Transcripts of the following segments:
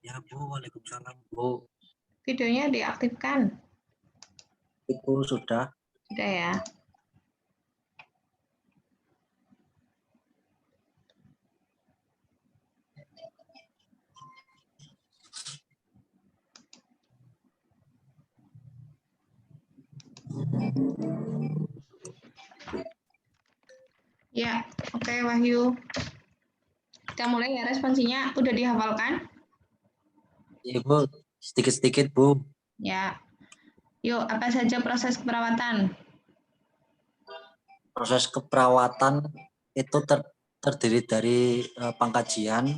Ya Bu, Waalaikumsalam Bu. Videonya diaktifkan. Itu sudah. Sudah ya. Ya, oke Wahyu. Kita mulai ya, responsinya udah dihafalkan? Ya Bu, sedikit-sedikit Bu. Ya. Yuk, apa saja proses keperawatan? Proses keperawatan itu terdiri dari pengkajian,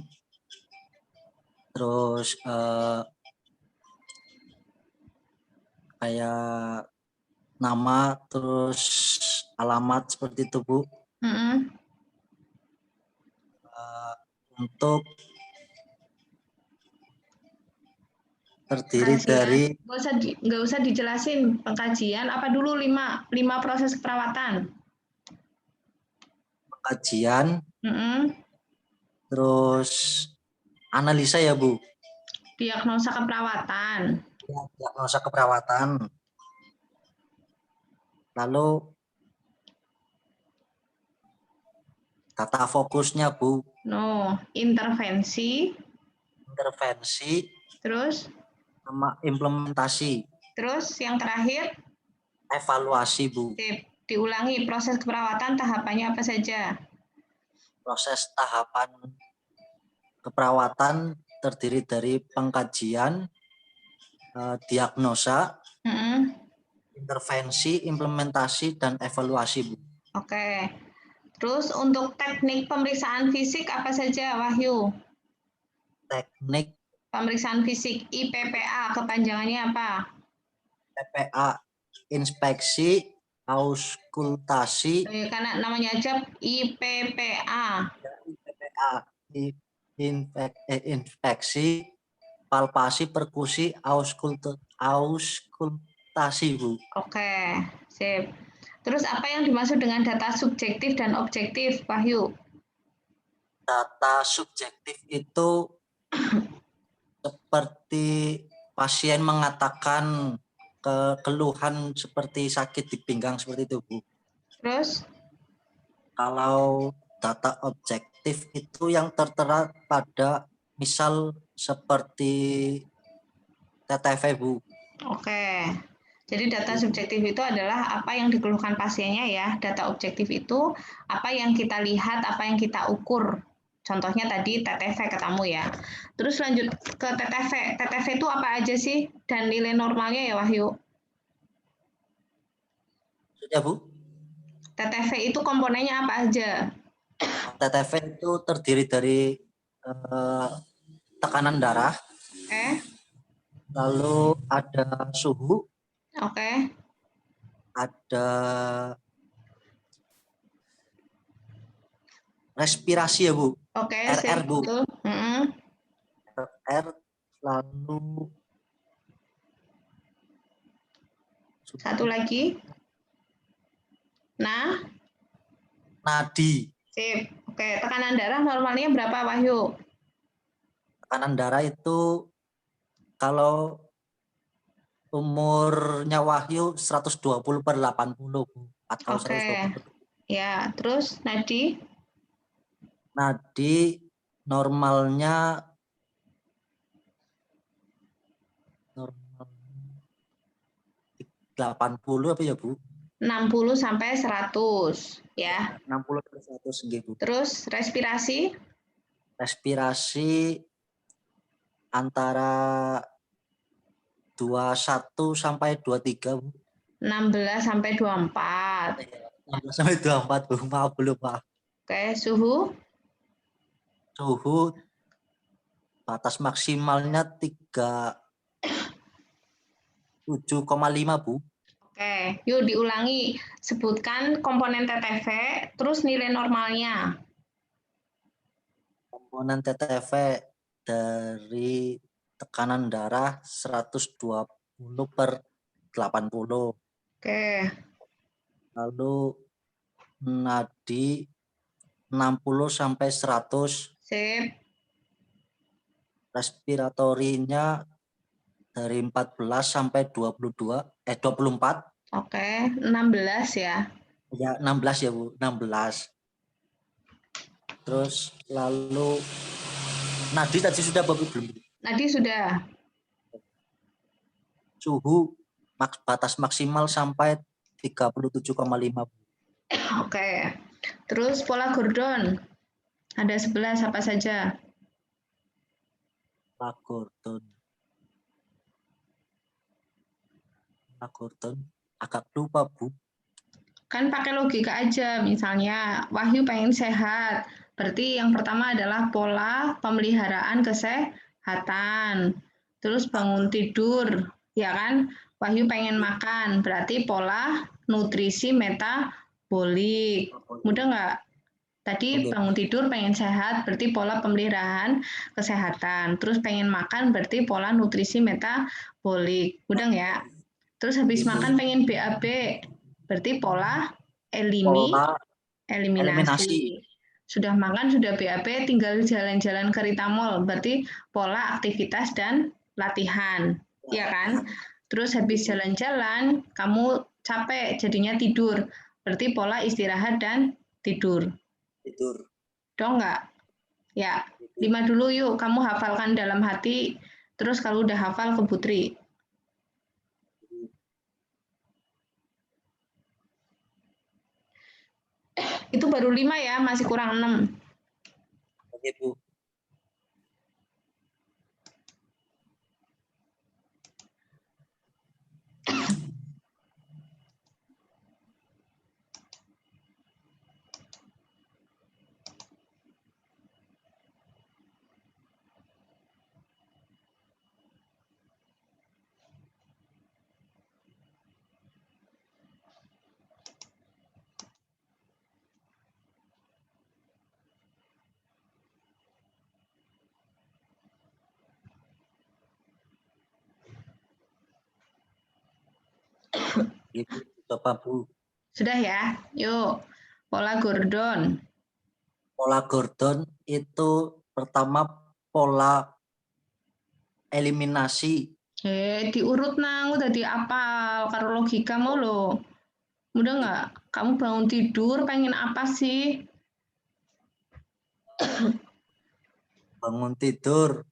terus kayak nama, terus alamat seperti itu Bu. Untuk terdiri dari nggak usah dijelasin pengkajian. Apa dulu lima proses keperawatan? pengkajian, terus analisa ya Bu. Diagnosa keperawatan. Ya, diagnosa keperawatan. Lalu data fokusnya Bu. No, intervensi. Intervensi. Terus? Sama implementasi. Terus yang terakhir? Evaluasi Bu. Sip. Diulangi proses keperawatan tahapannya apa saja? Proses tahapan keperawatan terdiri dari pengkajian, diagnosa, intervensi, implementasi, dan evaluasi Bu. Oke. Terus untuk teknik pemeriksaan fisik apa saja Wahyu? Teknik pemeriksaan fisik IPPA kepanjangannya apa? PPA, inspeksi, auskultasi. Karena namanya aja IPPA. IPPA, inspeksi, palpasi, perkusi, auskultasi Bu. Oke, sip. Terus apa yang dimaksud dengan data subjektif dan objektif, Wahyu? Data subjektif itu seperti pasien mengatakan keluhan seperti sakit di pinggang seperti itu Bu. Terus? Kalau data objektif itu yang tertera pada misal seperti TTV Bu. Oke. Jadi data subjektif itu adalah apa yang dikeluhkan pasiennya ya. Data objektif itu apa yang kita lihat, apa yang kita ukur. Contohnya tadi TTV katamu ya. Terus lanjut ke TTV. TTV itu apa aja sih? Dan nilai normalnya ya Wahyu? Ya Bu. TTV itu komponennya apa aja? TTV itu terdiri dari tekanan darah. Lalu ada suhu. Ada respirasi ya Bu. RR Bu. RR, lalu satu lagi. Nadi. Sip. Oke, tekanan darah normalnya berapa Wahyu? Tekanan darah itu kalau umurnya Wahyu 120/80 Bu. Atau 120. Ya, terus nadi? Nadi normalnya 80 apa ya Bu? 60 sampai 100 ya. 60 sampai 100 gitu. Terus respirasi? Respirasi antara 21 sampai 23 Bu. 16 sampai 24. 16 sampai 24 Bu. Maaf belum Pak. Oke, suhu? Suhu batas maksimalnya 37,5 Bu. Oke, yuk diulangi. Sebutkan komponen TTV, terus nilai normalnya. Komponen TTV dari tekanan darah 120/80. Oke. Lalu nadi 60 sampai 100. Sip. respiratorinya dari 14 sampai 24. Oke, 16 ya. Ya, 16 ya, Bu. 16. Terus lalu nadi tadi sudah apa, Bu? Belum. Nadi sudah. Suhu batas maksimal sampai 37,5. Oke. Terus pola Gordon. Ada 11 apa saja? Gordon. Agak lupa, Bu. Kan pakai logika aja, misalnya Wahyu pengen sehat, berarti yang pertama adalah pola pemeliharaan kesehatan. Terus bangun tidur, ya kan? Wahyu pengen makan, berarti pola nutrisi metabolik. Mudah nggak? Tadi bangun tidur pengen sehat, berarti pola pemeliharaan kesehatan. Terus pengen makan, berarti pola nutrisi metabolik. Mudah ya? Terus habis makan pengen BAB, berarti pola Pola eliminasi. Sudah makan, sudah BAB, tinggal jalan-jalan ke Ritamol, berarti pola aktivitas dan latihan, ya kan? Terus habis jalan-jalan, kamu capek, jadinya tidur, berarti pola istirahat dan tidur. Dong nggak? Ya, 5 dulu yuk, kamu hafalkan dalam hati, terus kalau udah hafal ke Putri. Itu baru 5 ya, masih kurang 6. Oke, Bu. Ibu, coba, Bu. Sudah ya? Yuk, pola Gordon. Pola Gordon itu pertama pola eliminasi. Diurut nang, udah diapal. Karo logika mau lo. Mudah nggak? Kamu bangun tidur, pengen apa sih? Bangun tidur,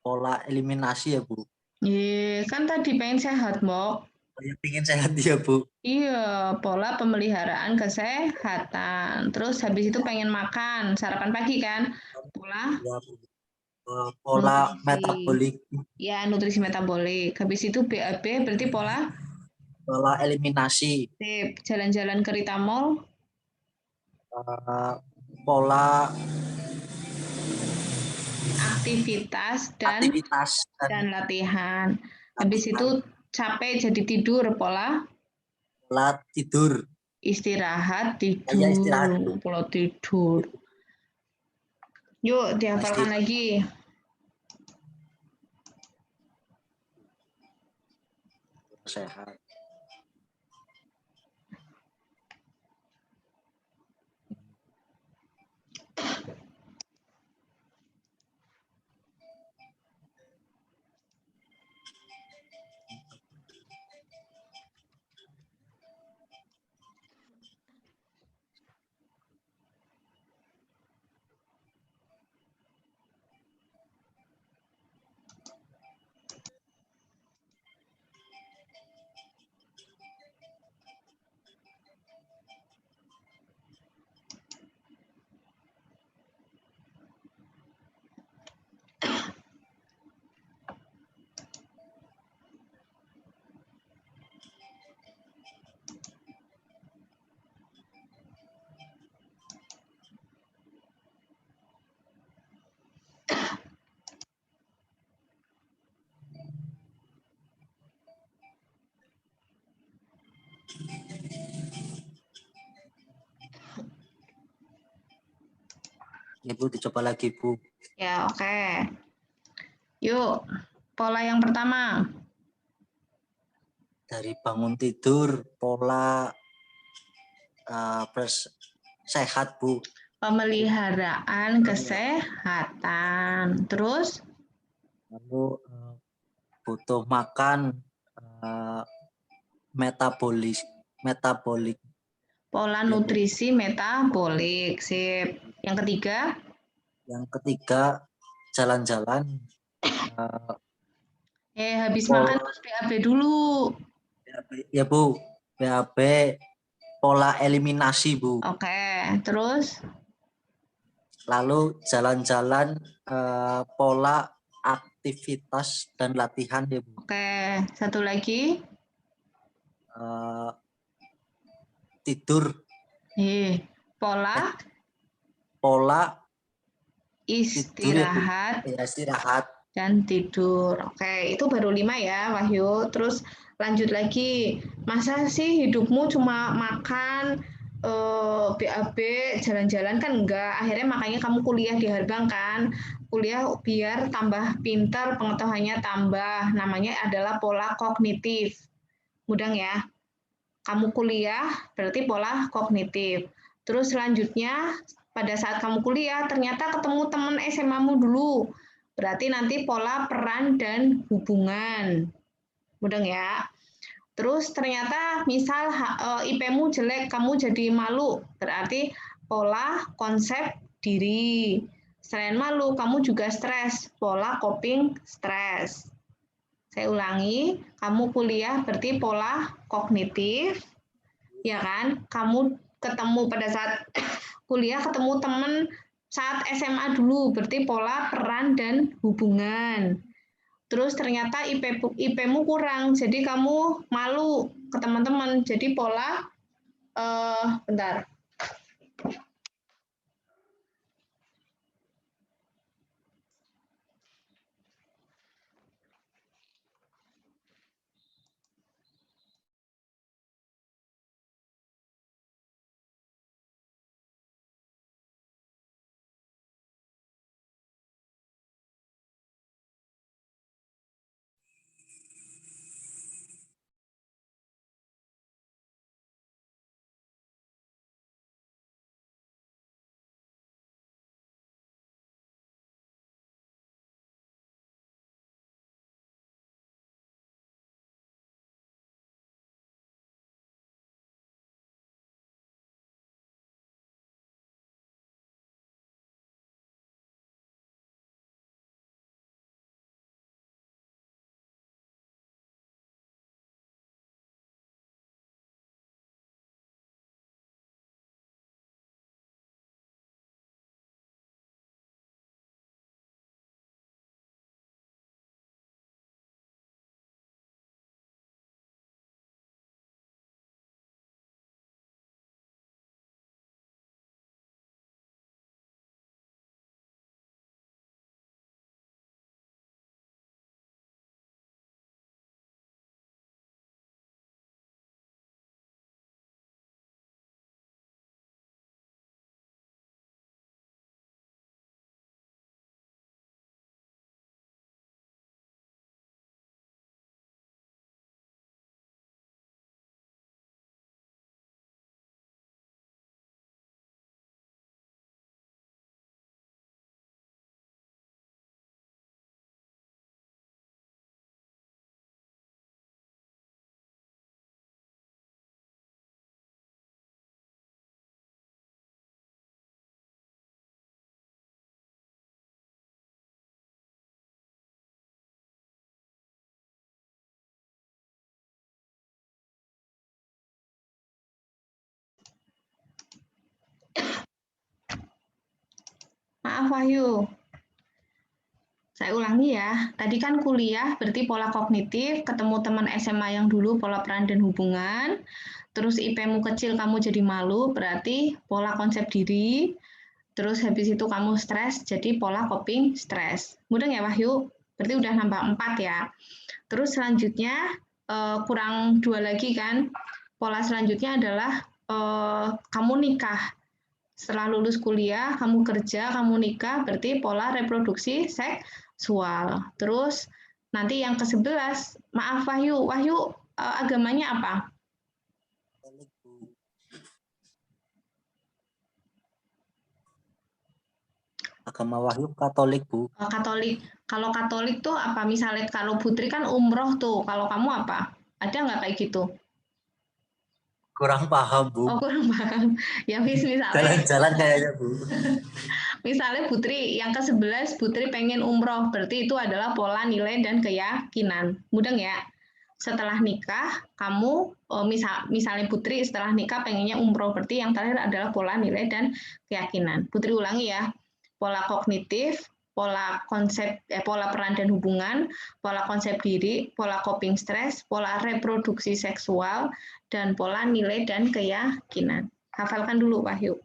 pola eliminasi ya, Bu. Kan tadi pengen sehat, Mbok. Saya ingin sehat ya, Bu. Iya, pola pemeliharaan kesehatan. Terus habis itu pengen makan, sarapan pagi kan? Pola Ya, Bu. Pola nutrisi. metabolik, Ya, nutrisi metabolik. Habis itu BAB berarti pola pola eliminasi, sip, jalan-jalan ke Ritamol. pola Aktivitas dan aktivitas latihan. Habis latihan, itu capek jadi tidur, pola pola tidur. istirahat Ya, istirahat, Bu. tidur, pola tidur. Yuk dihafalkan lagi. Sehat. Ibu dicoba lagi, Bu. Ya, oke. Yuk, pola yang pertama. Dari bangun tidur, pola sehat, Bu. Pemeliharaan kesehatan. Terus Lalu butuh makan, metabolis metabolik. pola Ya, Bu. nutrisi metabolik. Sip. Yang ketiga, Yang ketiga, jalan-jalan. habis Pola, makan terus BAB dulu. ya Bu, BAB pola eliminasi Bu. Oke, terus Lalu jalan-jalan, pola aktivitas dan latihan ya Bu. oke, satu lagi. Eh, tidur, Pola pola tidur ya Bu. istirahat Ya, istirahat. dan tidur. Oke, itu baru 5 ya, Wahyu. Terus lanjut lagi. Masa sih hidupmu cuma makan, BAB, jalan-jalan kan enggak. Akhirnya makanya kamu kuliah di Harbang kan. Kuliah biar tambah pintar, pengetahuannya tambah. Namanya adalah pola kognitif. Mudah ya. Kamu kuliah berarti pola kognitif. Terus selanjutnya pada saat kamu kuliah ternyata ketemu teman SMA-mu dulu. Berarti nanti pola peran dan hubungan. Mudah ya. Terus ternyata misal IP-mu jelek, kamu jadi malu. Berarti pola konsep diri. Selain malu, kamu juga stres. Pola coping stres. Saya ulangi, kamu kuliah berarti pola kognitif, ya kan? Kamu ketemu pada saat kuliah ketemu teman saat SMA dulu, berarti pola peran dan hubungan. Terus ternyata IP-mu kurang, jadi kamu malu ke teman-teman. Jadi pola, bentar. Maaf Wahyu, saya ulangi ya. Tadi kan kuliah berarti pola kognitif, ketemu teman SMA yang dulu pola peran dan hubungan. Terus IP-mu kecil kamu jadi malu, berarti pola konsep diri. Terus habis itu kamu stres, jadi pola coping stres. Mudah ya Wahyu? Berarti udah nambah 4 ya. Terus selanjutnya kurang 2 lagi kan. Pola selanjutnya adalah kamu nikah. Setelah lulus kuliah, kamu kerja, kamu nikah, berarti pola reproduksi seksual. Terus nanti yang ke-11, maaf Wahyu, Wahyu agamanya apa? agama Wahyu Katolik, Bu. Katolik. Kalau Katolik tuh apa? Misalnya kalau Putri kan umroh tuh. Kalau kamu apa? Ada nggak kayak gitu? Kurang paham, Bu. Oh, kurang paham. Ya misalnya Jalan-jalan kayaknya, Bu. misalnya Putri yang ke-11 Putri pengen umroh, berarti itu adalah pola nilai dan keyakinan. Mudeng ya? Setelah nikah, kamu misalnya Putri setelah nikah pengennya umroh, berarti yang terakhir adalah pola nilai dan keyakinan. Putri ulangi ya. Pola kognitif, pola konsep pola peran dan hubungan, pola konsep diri, pola coping stres, pola reproduksi seksual, dan pola nilai dan keyakinan. Hafalkan dulu, Wahyu.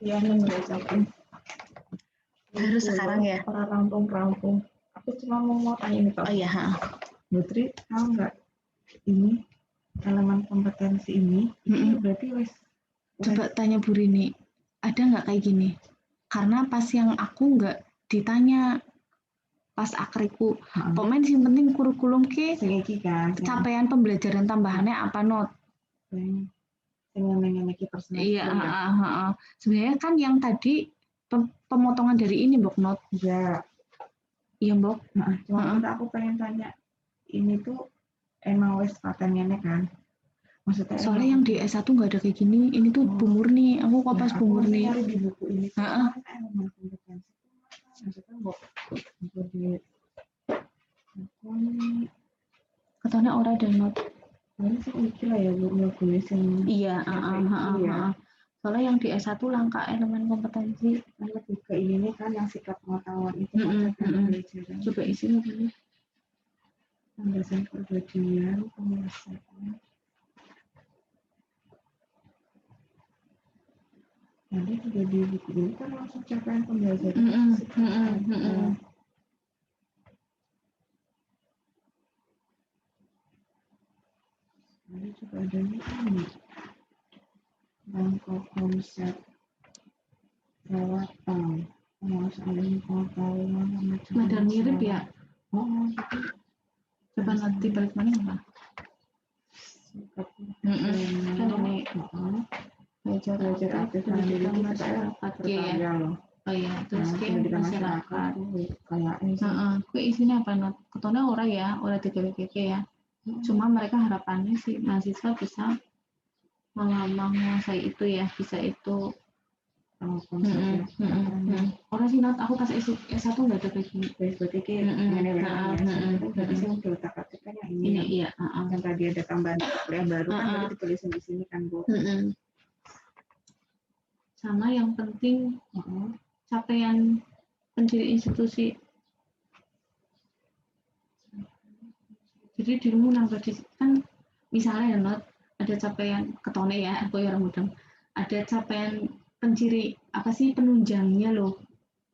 Ya, mengerjakan. Baru sekarang ya? Orang rampung. Aku cuma mau tanya ini, Pak. Oh iya, Putri, tahu nggak ini elemen kompetensi ini? Itu berarti coba tanya Bu Rini, ada nggak kayak gini? Karena pas yang aku nggak ditanya pas akriku, pemain sing penting kurikulum ke iki kan capaian pembelajaran tambahannya apa not? Iya, sebenarnya kan yang tadi pemotongan dari ini Mbok not. Ya. Iya Mbok. Cuma aku pengen tanya, ini tuh emang wes patennya kan? Maksudnya soalnya yang di S1 nggak ada kayak gini, ini tuh Bu Murni, aku kok pas Bu Murni. Di buku ini kan elemen kompetensi. Maksudnya Mbok di katanya ora dan not. Ini sih mikir lah ya Bu gue sing. Iya, soalnya yang di S1 langka elemen kompetensi. Lebih ke ini kan yang sikap pengetahuan itu pelajaran. Coba isinya dulu. Landasan perbedaan, penguasaan. Nanti juga di buku ini kan langsung capaian pembelajaran. Nanti juga ada ini. Bangkok konsep perawatan, penguasaan pengetahuan, Ada mirip ya? Gitu. Coba nanti balik mana nggak? Kan ini belajar aktif pendidikan masyarakat ya. Oh iya, terus kayak masyarakat. Kayak ini. Kue isinya apa not? Ketone ora ya, ora DKWKK ya. Cuma mereka harapannya sih mahasiswa bisa menguasai itu ya, bisa itu. Orang sih not, aku pas S1 nggak ada kayak gini. Berarti berarti sih udah otak-atik kan yang ini. Iya. Yang tadi ada tambahan yang baru kan berarti ditulisin di sini kan Bu. Sama yang penting capaian pendiri institusi. Jadi dirimu nambah di kan misalnya ya not ada capaian ketone ya aku ya mudeng. Ada capaian penciri apa sih penunjangnya loh,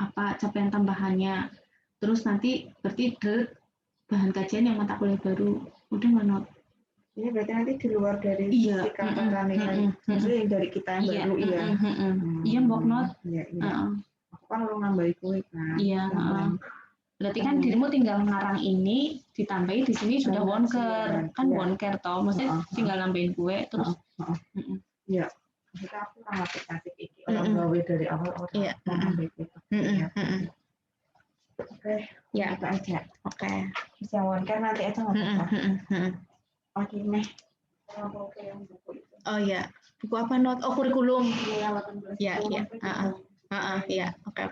apa capaian tambahannya, terus nanti berarti bahan kajian yang mata kuliah baru udah nggak not? Ini berarti nanti di luar dari sikap nilai, maksudnya yang dari kita yang baru iya Mbok not. Iya. Aku kan udah nambahin kue kan. Iya. Berarti kan dirimu tinggal ngarang ini, ditambahi di sini sudah wonker. Kan Iya. wonker toh, maksudnya tinggal nambahin gue terus. Iya. Maksudnya aku nggak aplikasi iki. Orang gawe dari awal orang Iya. mau ambil itu. Oke. Ya. Itu aja. Oke. Bisa wonker nanti aja nggak apa-apa. Oke, Meh. Kalau yang buku itu. Oh ya, buku apa not? Oh kurikulum. Iya, 18. Iya, iya. Iya, oke.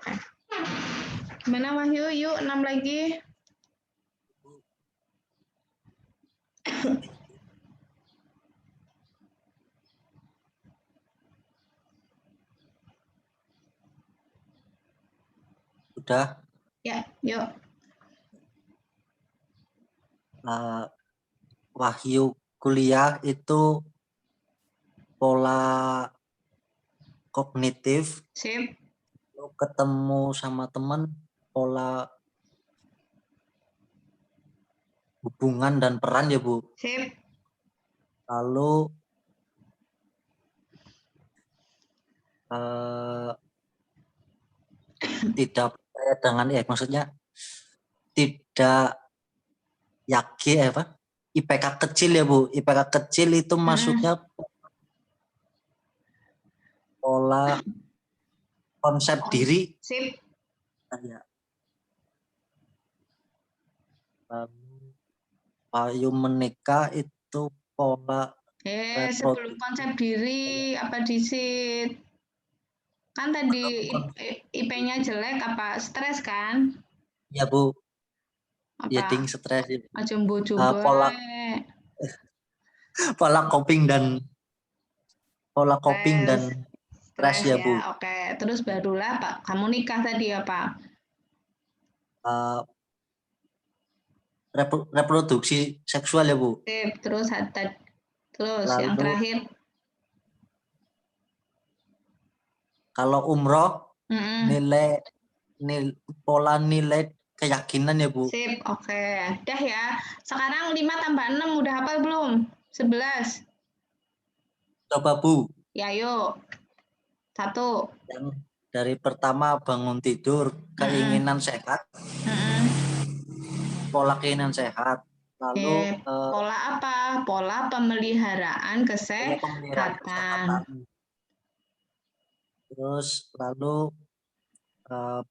Gimana Wahyu? Yuk 6 lagi. Udah. Ya, yuk. Wahyu kuliah itu pola kognitif, Sip. ketemu sama teman, pola hubungan dan peran ya Bu. Sip. Lalu tidak percaya dengan maksudnya tidak yakin apa? IPK kecil ya Bu. IPK kecil itu maksudnya pola konsep diri. Sip. Ya. Lalu Wahyu menikah itu pola Sebelum konsep diri apa disit? Kan tadi IP-nya jelek apa stres kan? ya Bu. Apa? Ya ding stres ya. Pola coping dan stres ya Bu. Oke. Terus barulah Pak, kamu nikah tadi apa? Reproduksi seksual ya Bu. Terus Lalu, yang terakhir kalau umroh nilai pola nilai keyakinan ya Bu. Sip, oke. Dah ya. Sekarang 5 tambah 6 udah hafal belum? 11. Coba Bu. Ya yuk. 1. Yang dari pertama bangun tidur, keinginan sehat. Pola keinginan sehat. Lalu pola apa? Pola pemeliharaan kesehatan. Terus lalu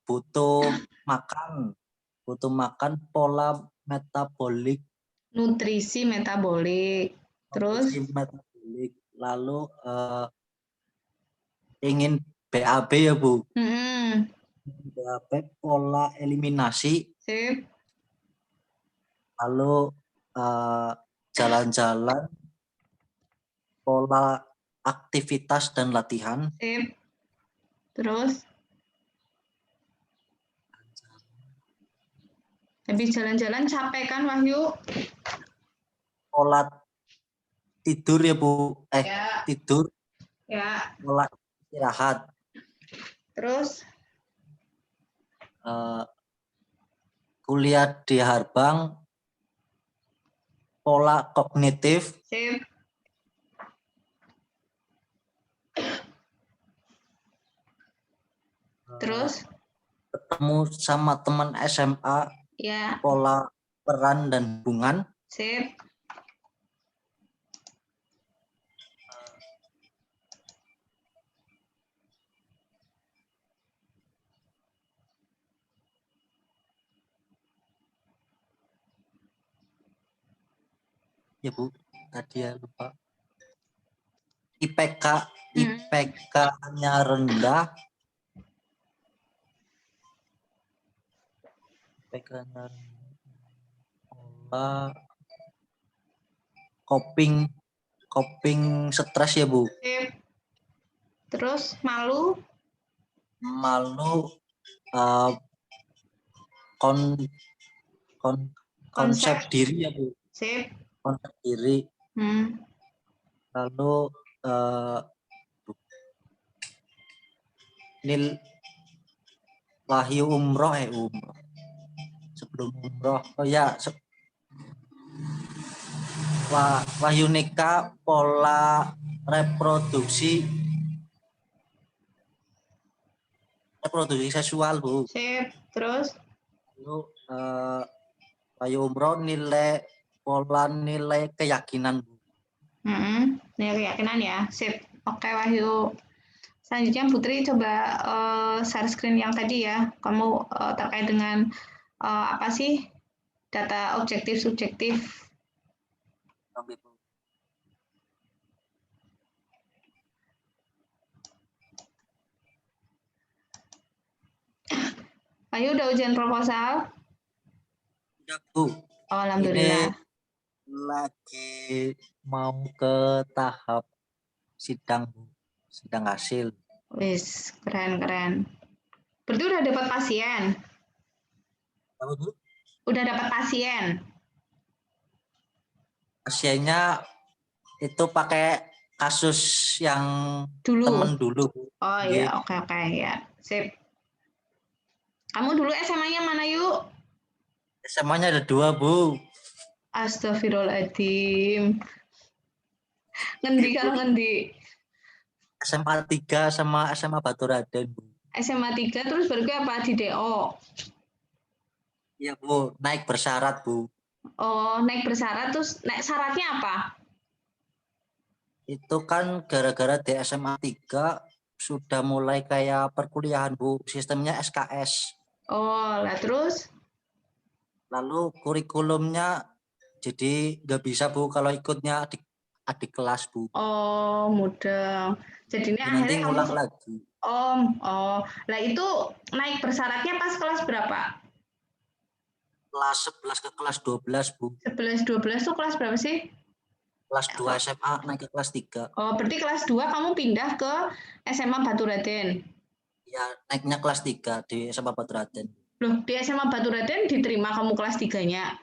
butuh makan pola metabolik. Nutrisi metabolik. Terus metabolik. Lalu ingin BAB ya Bu. BAB pola eliminasi. Sip. Lalu jalan-jalan, pola aktivitas dan latihan. Sip. Terus habis jalan-jalan capek kan Wahyu? Pola tidur ya Bu. Tidur. Ya. Pola istirahat. Terus kuliah di Harbang, pola kognitif. Sip. Terus ketemu sama teman SMA. Ya. Pola peran dan hubungan. Sip. Ya Bu, tadi ya lupa. IPK-nya rendah. IPK-nya rendah. Coping stres ya Bu. Sip. Terus malu? Malu konsep diri ya Bu. Sip. Konsep diri. Lalu Wahyu umroh sebelum umroh. Oh ya, Wahyu nikah pola reproduksi seksual Bu. Sip. Terus Lalu eh Wahyu umroh nilai pola nilai keyakinan Bu. Nilai keyakinan ya. Sip. Oke, Wahyu. Selanjutnya Putri coba share screen yang tadi ya. Kamu terkait dengan apa sih data objektif subjektif. Oke, Bu. Wahyu udah ujian proposal? Udah Bu. Oh, alhamdulillah. Ini lagi mau ke tahap sidang Bu. Sidang hasil. Wis, keren. Berarti udah dapat pasien? Apa Bu? Udah dapat pasien? Pasiennya itu pakai kasus yang Dulu? temen dulu Bu. Oh Nggih. iya, oke ya. Sip. Kamu dulu SMA-nya mana yuk? SMA-nya ada 2 Bu. Astagfirullahaladzim. Ngendi kalau ngendi? SMA 3 sama SMA Baturaden Bu. SMA 3 terus baru ke apa di DO? Iya Bu, naik bersyarat Bu. Oh, naik bersyarat terus naik syaratnya apa? Itu kan gara-gara di SMA 3 sudah mulai kayak perkuliahan Bu, sistemnya SKS. Oh, lah terus? Lalu kurikulumnya jadi nggak bisa Bu kalau ikutnya adik kelas Bu. Oh, mudeng. Jadinya Jadi nanti akhirnya kamu ngulang lagi. lah itu naik bersyaratnya pas kelas berapa? Kelas 11 ke kelas 12 Bu. 11 12 tuh kelas berapa sih? Kelas 2 SMA naik ke kelas 3. Oh, berarti kelas 2 kamu pindah ke SMA Baturaden. Ya, naiknya kelas 3 di SMA Baturaden. Loh, di SMA Baturaden diterima kamu kelas 3-nya?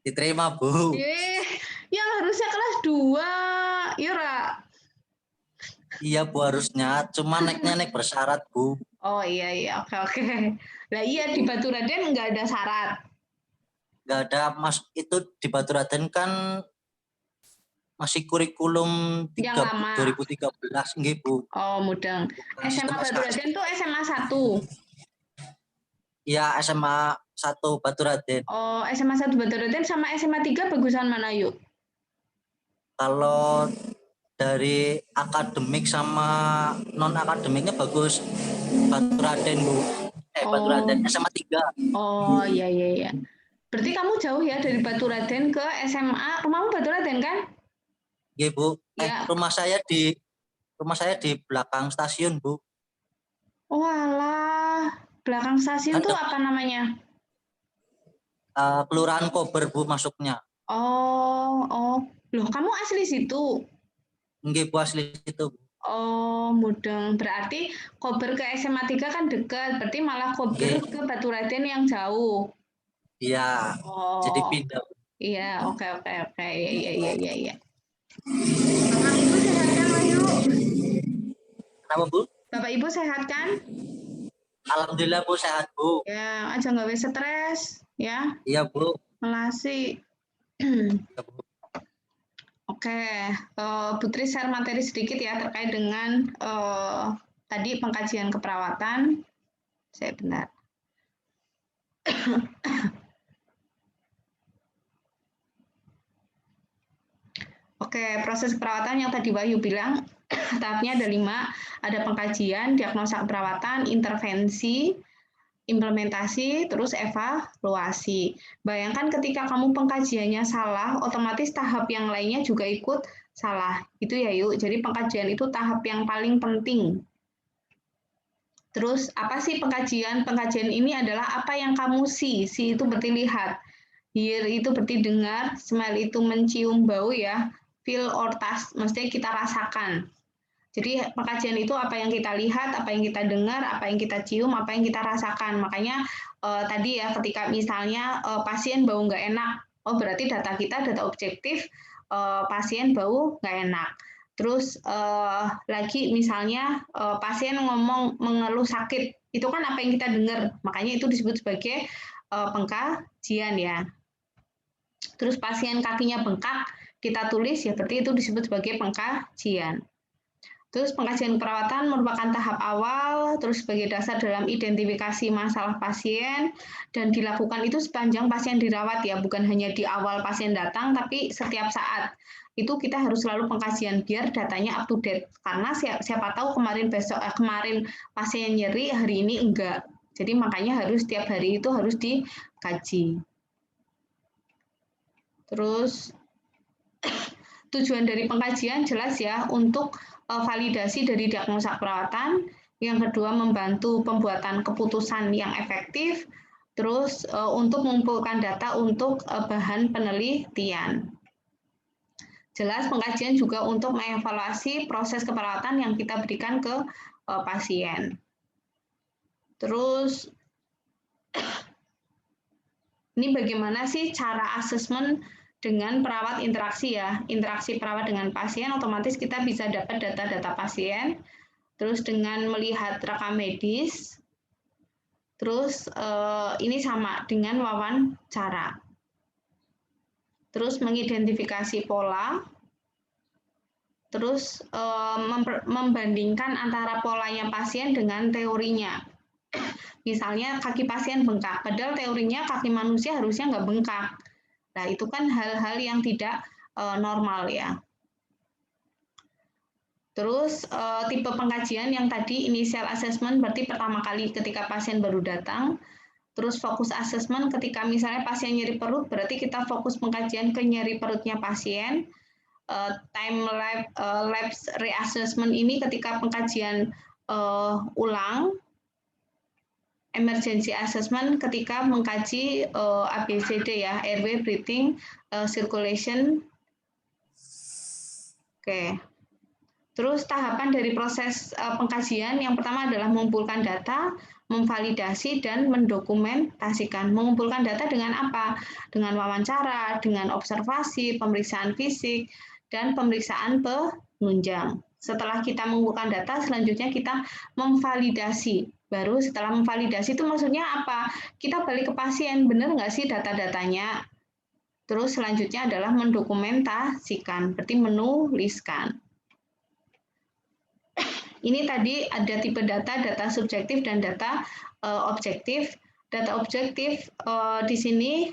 Diterima Bu. Yang harusnya kelas 2. Iya, Ra? Iya Bu harusnya, cuma naik bersyarat Bu. Oh iya, oke. Lah iya di Baturaden nggak ada syarat. Nggak ada Mas, itu di Baturaden kan masih kurikulum Yang lama. 2013 nggih Bu. Oh, mudeng. Bukan SMA sistem SKS. Baturaden tuh SMA 1. Iya, SMA 1 Baturaden. Oh, SMA 1 Baturaden sama SMA 3 bagusan mana yuk? Kalau dari akademik sama non akademiknya bagus Baturaden Bu. Baturaden SMA 3. Oh iya. Berarti kamu jauh ya dari Baturaden ke SMA. Rumahmu Baturaden kan? Nggih Bu. Ya. Rumah saya di belakang stasiun Bu. Oh alah, belakang stasiun tuh apa namanya? Kelurahan Kober Bu masuknya. Oh. Loh, kamu asli situ? Nggih Bu, asli itu. Oh, mudeng. Berarti Kober ke SMA 3 kan dekat, berarti malah Kober ke Baturaden yang jauh. Iya. Oh. Jadi pindah. Iya, oke. Iya. Bapak Ibu sehat kan, Wahyu? Kenapa Bu? Bapak Ibu sehat kan? Alhamdulillah Bu, sehat Bu. Ya, aja nggak usah stres, ya. Iya Bu. Melasi. Iya, Bu. Oke, Putri share materi sedikit ya terkait dengan tadi pengkajian keperawatan. Saya benar. Oke, proses perawatan yang tadi Wahyu bilang, tahapnya ada 5, ada pengkajian, diagnosa keperawatan, intervensi, implementasi, terus evaluasi. Bayangkan ketika kamu pengkajiannya salah, otomatis tahap yang lainnya juga ikut salah. Itu ya yuk, jadi pengkajian itu tahap yang paling penting. Terus apa sih pengkajian? Pengkajian ini adalah apa yang kamu see itu berarti lihat. Hear itu berarti dengar, smell itu mencium bau ya, feel or taste, maksudnya kita rasakan. Jadi pengkajian itu apa yang kita lihat, apa yang kita dengar, apa yang kita cium, apa yang kita rasakan. Makanya tadi ya ketika misalnya pasien bau nggak enak, oh berarti data kita data objektif pasien bau nggak enak. Terus lagi misalnya pasien ngomong mengeluh sakit, itu kan apa yang kita dengar, makanya itu disebut sebagai pengkajian ya. Terus pasien kakinya bengkak, kita tulis ya berarti itu disebut sebagai pengkajian. Terus pengkajian perawatan merupakan tahap awal, terus sebagai dasar dalam identifikasi masalah pasien, dan dilakukan itu sepanjang pasien dirawat ya, bukan hanya di awal pasien datang, tapi setiap saat. Itu kita harus selalu pengkajian biar datanya up to date. Karena siapa tahu kemarin pasien nyeri, hari ini enggak. Jadi makanya harus setiap hari itu harus dikaji. Terus tujuan dari pengkajian jelas ya untuk validasi dari diagnosa perawatan. Yang kedua membantu pembuatan keputusan yang efektif. Terus untuk mengumpulkan data untuk bahan penelitian. Jelas pengkajian juga untuk mengevaluasi proses keperawatan yang kita berikan ke pasien. Terus ini bagaimana sih cara asesmen dengan perawat interaksi ya, interaksi perawat dengan pasien, otomatis kita bisa dapat data-data pasien, terus dengan melihat rekam medis, terus ini sama dengan wawancara, terus mengidentifikasi pola, terus membandingkan antara polanya pasien dengan teorinya. Misalnya kaki pasien bengkak, padahal teorinya kaki manusia harusnya nggak bengkak. Nah, itu kan hal-hal yang tidak normal ya. Terus tipe pengkajian yang tadi initial assessment berarti pertama kali ketika pasien baru datang. Terus fokus assessment ketika misalnya pasien nyeri perut berarti kita fokus pengkajian ke nyeri perutnya pasien. Time lapse reassessment ini ketika pengkajian ulang. Emergency assessment ketika mengkaji ABCD ya, airway, breathing, circulation. Oke. Terus tahapan dari proses pengkajian yang pertama adalah mengumpulkan data, memvalidasi dan mendokumentasikan. Mengumpulkan data dengan apa? Dengan wawancara, dengan observasi, pemeriksaan fisik, dan pemeriksaan penunjang. Setelah kita mengumpulkan data, selanjutnya kita memvalidasi. Baru setelah memvalidasi itu maksudnya apa? Kita balik ke pasien, benar nggak sih data-datanya? Terus selanjutnya adalah mendokumentasikan, berarti menuliskan. Ini tadi ada tipe data subjektif dan data objektif. Data objektif di sini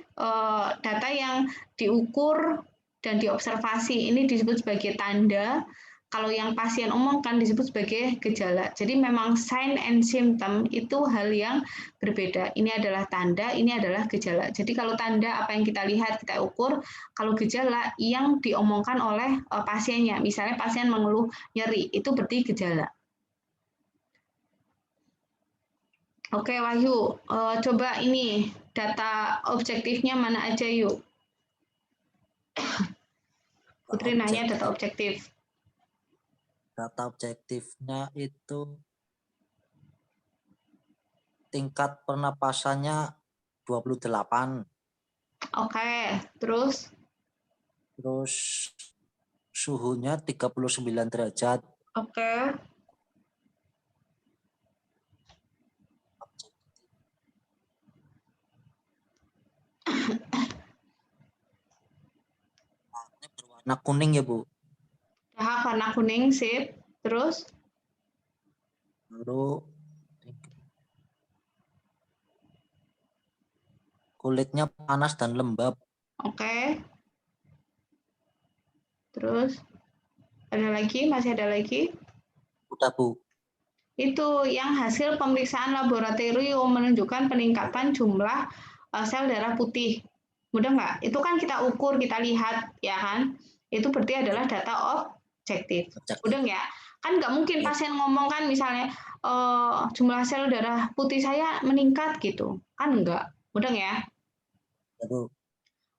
data yang diukur dan diobservasi, ini disebut sebagai tanda. Kalau yang pasien omongkan disebut sebagai gejala. Jadi memang sign and symptom itu hal yang berbeda. Ini adalah tanda, ini adalah gejala. Jadi kalau tanda apa yang kita lihat, kita ukur. Kalau gejala yang diomongkan oleh pasiennya. Misalnya pasien mengeluh nyeri, itu berarti gejala. Oke Wahyu, coba ini data objektifnya mana aja yuk. Putri nanya data objektif. Data objektifnya itu tingkat pernapasannya 28. Oke, terus suhunya 39 derajat. Oke. Ini berwarna kuning ya, Bu. Warna kuning, sip. Terus? Lalu kulitnya panas dan lembab. Oke. Terus? Ada lagi? Masih ada lagi? Udah, Bu. Itu yang hasil pemeriksaan laboratorium menunjukkan peningkatan jumlah sel darah putih. Mudah nggak? Itu kan kita ukur, kita lihat, ya kan? Itu berarti adalah data objektif. Udah nggak? Kan nggak mungkin pasien ngomong kan misalnya jumlah sel darah putih saya meningkat gitu. Kan enggak. Mudah ya? Ya, Bu.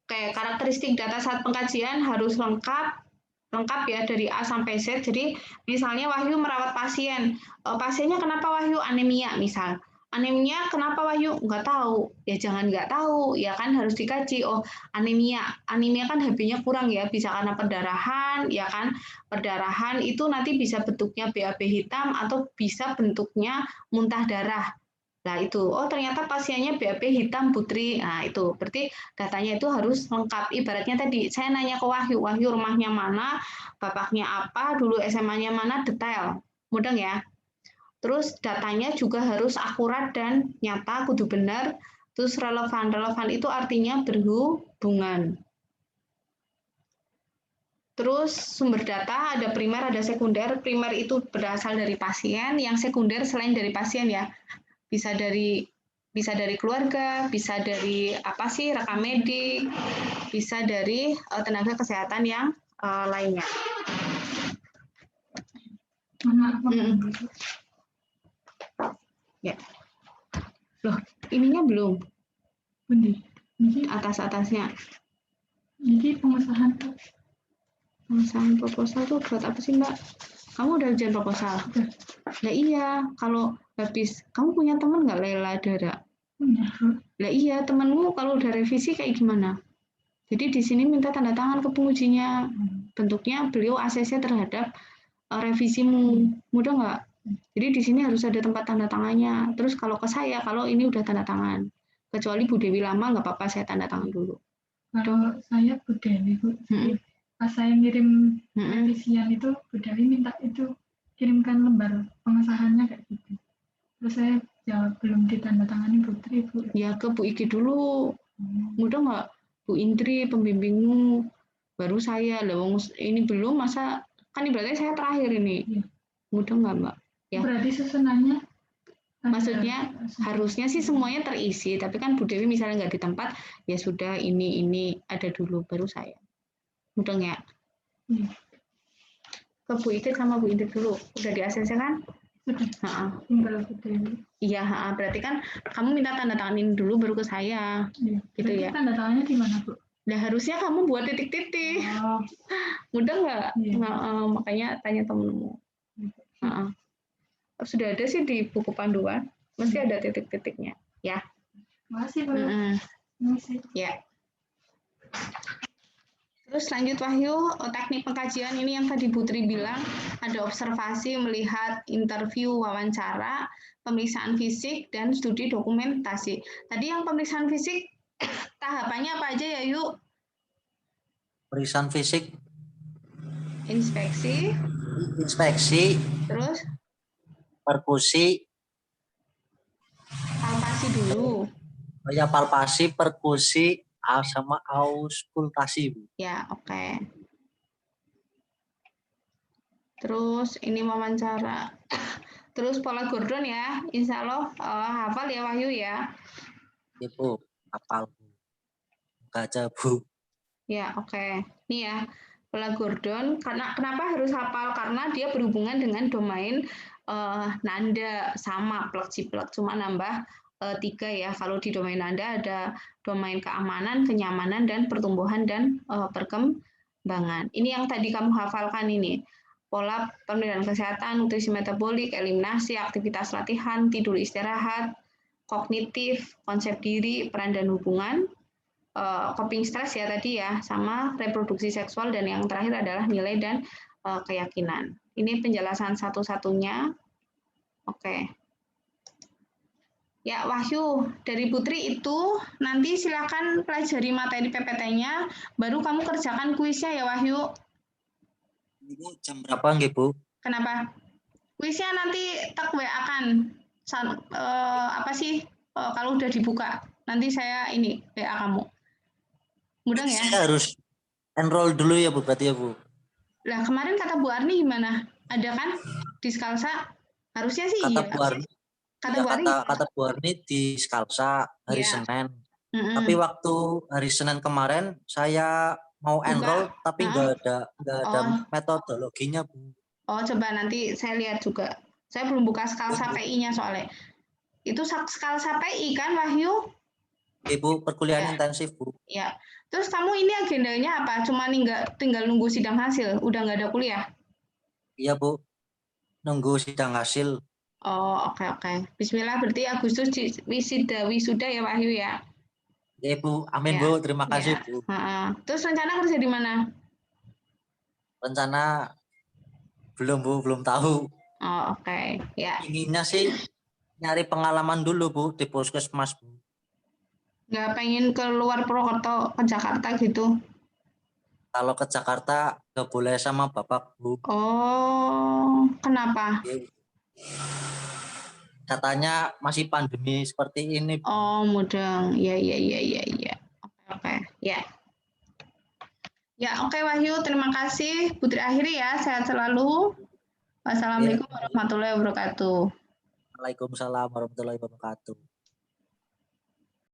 Oke, karakteristik data saat pengkajian harus lengkap ya dari A sampai Z. Jadi misalnya Wahyu merawat pasien, pasiennya kenapa Wahyu anemia misal. Anemia kenapa Wahyu? Nggak tahu. Ya jangan nggak tahu, ya kan harus dikaji. Oh anemia kan HB-nya kurang ya, bisa karena perdarahan, ya kan. Perdarahan itu nanti bisa bentuknya BAB hitam atau bisa bentuknya muntah darah. Nah itu, oh ternyata pasiennya BAP hitam putri. Nah itu, berarti datanya itu harus lengkap. Ibaratnya tadi, saya nanya ke Wahyu, Wahyu rumahnya mana, bapaknya apa, dulu SMA-nya mana, detail. Mudeng ya. Terus datanya juga harus akurat dan nyata, kudu benar. Terus relevan. Relevan itu artinya berhubungan. Terus sumber data ada primer, ada sekunder. Primer itu berasal dari pasien, yang sekunder selain dari pasien ya. Bisa dari keluarga, bisa dari apa sih rekam medik, bisa dari tenaga kesehatan yang lainnya. Ya. Loh, ininya belum. Bendi. Ini Atas-atasnya. ini pengesahan tuh. Pengesahan proposal tuh buat apa sih, Mbak? Kamu udah ujian proposal? Udah. Nah iya, kalau habis, kamu punya teman nggak Lela Dara? Punya. Lah iya, temanmu kalau udah revisi kayak gimana? Jadi di sini minta tanda tangan ke pengujinya. Bentuknya beliau ACC terhadap revisimu. Mudah nggak? Jadi di sini harus ada tempat tanda tangannya. Terus kalau ke saya, kalau ini udah tanda tangan. Kecuali Bu Dewi lama, nggak apa-apa saya tanda tangan dulu. Kalau saya Bu Dewi, Bu. Pas saya ngirim revisian itu, Bu Dewi minta itu kirimkan lembar pengesahannya kayak gitu. Terus saya jawab belum ditandatangani Putri, Bu. Ya ke Bu Iki dulu. Mudah nggak? Bu Indri, pembimbingmu. Baru saya. Lah ini belum, masa kan ibaratnya saya terakhir ini. Iya. Mudah nggak, Mbak? Ya. Berarti susunannya Maksudnya harusnya sih semuanya terisi, tapi kan Bu Dewi misalnya nggak di tempat, ya sudah ini ada dulu, baru saya. Mudah ya? Ke Bu Ikit sama Bu Indri dulu, udah di ACC kan? Sudah. Tinggal Bu Dewi. Iya, berarti kan kamu minta tanda tanganin dulu baru ke saya, Iya. gitu Berarti ya? tanda tangannya di mana, Bu? Nah harusnya kamu buat titik-titik, Oh, mudah nggak? iya. Makanya tanya temenmu. Sudah ada sih di buku panduan, mesti ada titik-titiknya, ya. Makasih, Bu. Makasih. Ya. Terus lanjut Wahyu, teknik pengkajian ini yang tadi Putri bilang, ada observasi, melihat, interview, wawancara, pemeriksaan fisik, dan studi dokumentasi. Tadi yang pemeriksaan fisik, tahapannya apa aja ya, Yuk? Pemeriksaan fisik, Inspeksi, terus perkusi, palpasi dulu. ya palpasi, perkusi, sama auskultasi, Bu. Ya, oke. Terus ini wawancara. Terus pola Gordon ya, insya Allah hafal ya Wahyu ya. Ya, Bu, hafal, Bu. Baca, Bu. Ya, oke. Nih ya, pola Gordon. Kenapa harus hafal? Karena dia berhubungan dengan domain nanda sama plek-ciplek. Cuma nambah 3 ya. Kalau di domain nanda ada domain keamanan, kenyamanan, dan pertumbuhan dan perkembangan. Ini yang tadi kamu hafalkan ini. Pola pemeliharaan kesehatan, nutrisi metabolik, eliminasi, aktivitas latihan, tidur istirahat, kognitif, konsep diri, peran dan hubungan, coping stress ya tadi ya, sama reproduksi seksual, dan yang terakhir adalah nilai dan keyakinan. Ini penjelasan satu-satunya. Oke. Ya Wahyu, dari Putri itu nanti silakan pelajari materi PPT-nya, baru kamu kerjakan kuisnya ya Wahyu. Ibu jam berapa nggih, Bu? Kenapa? Kuisnya nanti tak WA-kan. Apa sih kalau udah dibuka? Nanti saya ini WA kamu. Mudah ya? Saya harus enroll dulu ya, Bu, berarti ya, Bu? Lah kemarin kata Bu Arni gimana? Ada kan di Skalsa? Harusnya sih Kata iya. Bu Arni, kata Bu Arni di Skalsa hari Senin. Tapi waktu hari Senin kemarin saya mau enroll tapi nggak ada metodologinya, Bu. Oh, coba nanti saya lihat juga. Saya belum buka Skalsa PI-nya soalnya. Itu Skalsa PI kan Wahyu? Ibu perkuliahan intensif, Bu. Ya. Terus kamu ini agendanya apa? Cuma tinggal nunggu sidang hasil, udah nggak ada kuliah? Iya, Bu. Nunggu sidang hasil. Oh, oke. Bismillah, berarti Agustus wisuda ya Wahyu ya? Ya, Bu. Amin, Bu. Terima kasih, Bu. Terus rencana kerja di mana? Rencana belum, Bu. Belum tahu. Oh, oke. Ya. Inginnya sih nyari pengalaman dulu Bu di puskesmas Bu. Nggak pengen keluar Purwokerto ke Jakarta gitu? Kalau ke Jakarta nggak boleh sama bapak Bu. Oh, kenapa? Katanya masih pandemi seperti ini Bu. Oh, mudeng. Ya. Oke. Ya. Ya, oke Wahyu, terima kasih. Putri akhiri ya, sehat selalu. Wassalamualaikum warahmatullahi wabarakatuh. Waalaikumsalam warahmatullahi wabarakatuh.